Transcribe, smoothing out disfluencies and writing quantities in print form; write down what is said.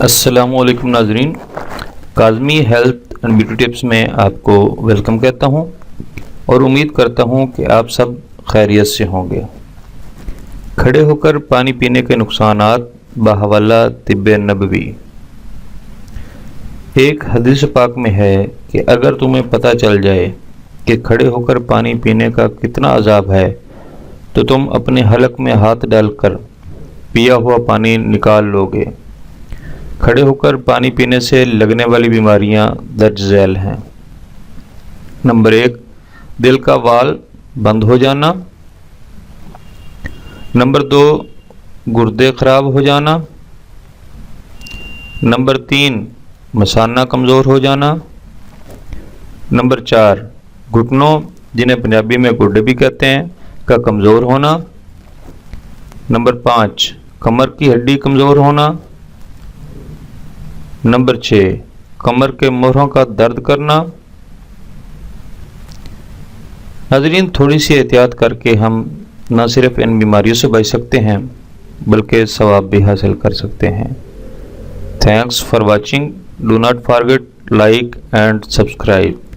السلام علیکم ناظرین، Kazmi health and beauty tips میں آپ کو ویلکم کہتا ہوں اور امید کرتا ہوں کہ آپ سب خیریت سے ہوں گے۔ کھڑے ہو کر پانی پینے کے نقصانات بحوالہ طب نبوی۔ ایک حدیث پاک میں ہے کہ اگر تمہیں پتہ چل جائے کہ کھڑے ہو کر پانی پینے کا کتنا عذاب ہے تو تم اپنے حلق میں ہاتھ ڈال کر پیا ہوا پانی نکال لو گے۔ کھڑے ہو کر پانی پینے سے لگنے والی بیماریاں درج ذیل ہیں۔ نمبر 1، دل کا وال بند ہو جانا۔ نمبر 2، گردے خراب ہو جانا۔ نمبر 3، مثانہ کمزور ہو جانا۔ نمبر 4، گھٹنوں جنہیں پنجابی میں گوڈے بھی کہتے ہیں کا کمزور ہونا۔ نمبر 5، کمر کی ہڈی کمزور ہونا۔ نمبر 6، کمر کے موہروں کا درد کرنا۔ ناظرین، تھوڑی سی احتیاط کر کے ہم نہ صرف ان بیماریوں سے بچ سکتے ہیں بلکہ ثواب بھی حاصل کر سکتے ہیں۔ Thanks for watching. Do not forget like and subscribe.